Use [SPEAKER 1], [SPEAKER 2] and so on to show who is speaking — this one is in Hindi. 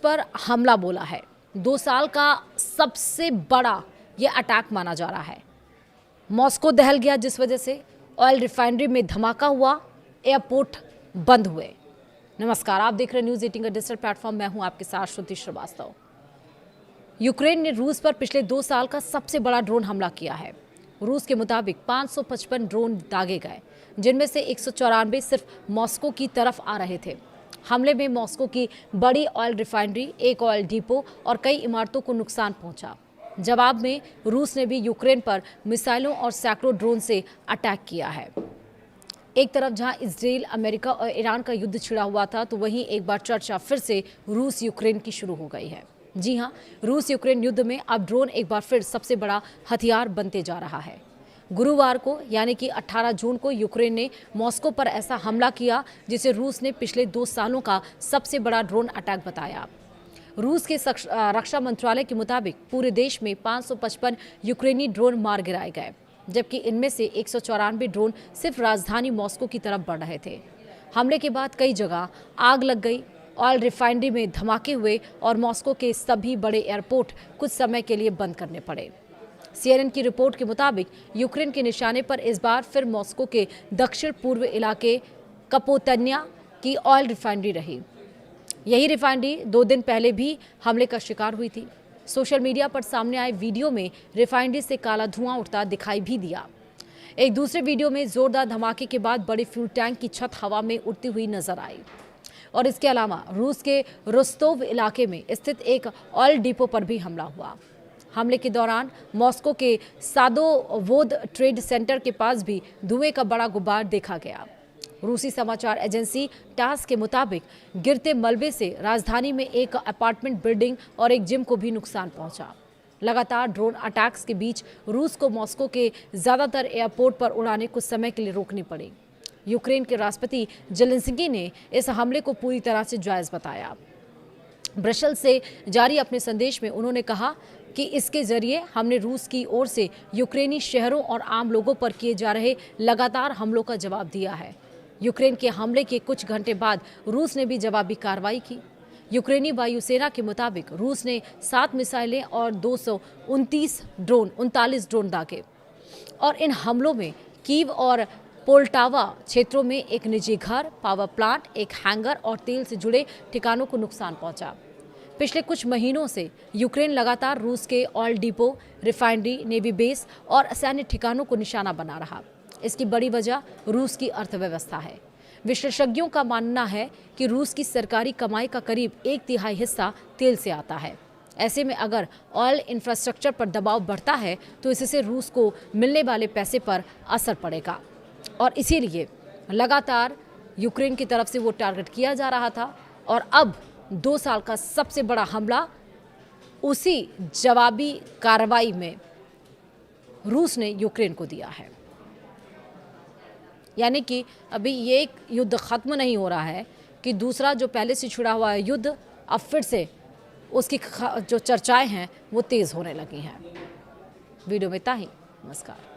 [SPEAKER 1] पर हमला बोला है। 2 साल का सबसे बड़ा ये अटैक माना जा रहा है। मॉस्को दहल गया जिस वजह से, ऑयल रिफाइनरी में धमाका हुआ, एयरपोर्ट बंद हुए। नमस्कार, आप देख रहे न्यूज़ 18 का डिजिटल प्लेटफॉर्म। मैं हूं आपके साथ श्रुति श्रीवास्तव। यूक्रेन ने रूस पर पिछले 2 साल का सबसे बड़ा ड्रोन हमला किया है। रूस के मुताबिक 555 ड्रोन दागे गए, जिनमें से 194 सिर्फ मॉस्को की तरफ आ रहे थे। हमले में मॉस्को की बड़ी ऑयल रिफाइनरी, एक ऑयल डिपो और कई इमारतों को नुकसान पहुंचा। जवाब में रूस ने भी यूक्रेन पर मिसाइलों और सैकड़ों ड्रोन से अटैक किया है। एक तरफ जहां इजराइल, अमेरिका और ईरान का युद्ध छिड़ा हुआ था, तो वहीं एक बार चर्चा फिर से रूस यूक्रेन की शुरू हो गई है। जी हां, रूस यूक्रेन युद्ध में अब ड्रोन एक बार फिर सबसे बड़ा हथियार बनते जा रहा है। गुरुवार को यानी कि 18 जून को यूक्रेन ने मॉस्को पर ऐसा हमला किया जिसे रूस ने पिछले 2 सालों का सबसे बड़ा ड्रोन अटैक बताया। रूस के रक्षा मंत्रालय के मुताबिक पूरे देश में 555 यूक्रेनी ड्रोन मार गिराए गए, जबकि इनमें से 194 ड्रोन सिर्फ राजधानी मॉस्को की तरफ बढ़ रहे थे। हमले के बाद कई जगह आग लग गई, ऑयल रिफाइनरी में धमाके हुए और मॉस्को के सभी बड़े एयरपोर्ट कुछ समय के लिए बंद करने पड़े। CNN की रिपोर्ट के मुताबिक यूक्रेन के निशाने पर इस बार फिर मॉस्को के दक्षिण पूर्व इलाके कपोतन्या की ऑयल रिफाइनरी रही। यही रिफाइनरी 2 दिन पहले भी हमले का शिकार हुई थी। सोशल मीडिया पर सामने आए वीडियो में रिफाइनरी से काला धुआं उठता दिखाई भी दिया। एक दूसरे वीडियो में जोरदार धमाके के बाद बड़े फ्यूल टैंक की छत हवा में उड़ती हुई नजर आई। और इसके अलावा रूस के रोस्तोव इलाके में स्थित एक ऑयल डिपो पर भी हमला हुआ। हमले के दौरान मॉस्को के सादोवोद ट्रेड सेंटर के पास भी धुएं का बड़ा गुब्बार देखा गया। रूसी समाचार एजेंसी टास के मुताबिक गिरते मलबे से राजधानी में एक अपार्टमेंट बिल्डिंग और एक जिम को भी नुकसान पहुंचा। लगातार ड्रोन अटैक्स के बीच रूस को मॉस्को के ज़्यादातर एयरपोर्ट पर उड़ाने कुछ समय के लिए रोकनी पड़ी। यूक्रेन के राष्ट्रपति जेलेंस्की ने इस हमले को पूरी तरह से जायज़ बताया। ब्रसेल्स से जारी अपने संदेश में उन्होंने कहा कि इसके जरिए हमने रूस की ओर से यूक्रेनी शहरों और आम लोगों पर किए जा रहे लगातार हमलों का जवाब दिया है। यूक्रेन के हमले के कुछ घंटे बाद रूस ने भी जवाबी कार्रवाई की। यूक्रेनी वायुसेना के मुताबिक रूस ने 7 मिसाइलें और 239 ड्रोन दागे और इन हमलों में कीव और पोल्टावा क्षेत्रों में एक निजी घर, पावर प्लांट, एक हैंगर और तेल से जुड़े ठिकानों को नुकसान पहुंचा। पिछले कुछ महीनों से यूक्रेन लगातार रूस के oil depot, refinery, navy base और सैन्य ठिकानों को निशाना बना रहा। इसकी बड़ी वजह रूस की अर्थव्यवस्था है। विशेषज्ञों का मानना है कि रूस की सरकारी कमाई का करीब 1/3 हिस्सा तेल से आता है। ऐसे में अगर ऑयल इंफ्रास्ट्रक्चर पर दबाव बढ़ता है तो इससे रूस को मिलने वाले पैसे पर असर पड़ेगा और इसीलिए लगातार यूक्रेन की तरफ से वो टारगेट किया जा रहा था। और अब 2 साल का सबसे बड़ा हमला उसी जवाबी कार्रवाई में रूस ने यूक्रेन को दिया है। यानी कि अभी ये एक युद्ध खत्म नहीं हो रहा है कि दूसरा जो पहले से छिड़ा हुआ है युद्ध अब फिर से उसकी जो चर्चाएं हैं वो तेज़ होने लगी हैं। वीडियो में इतना ही। नमस्कार।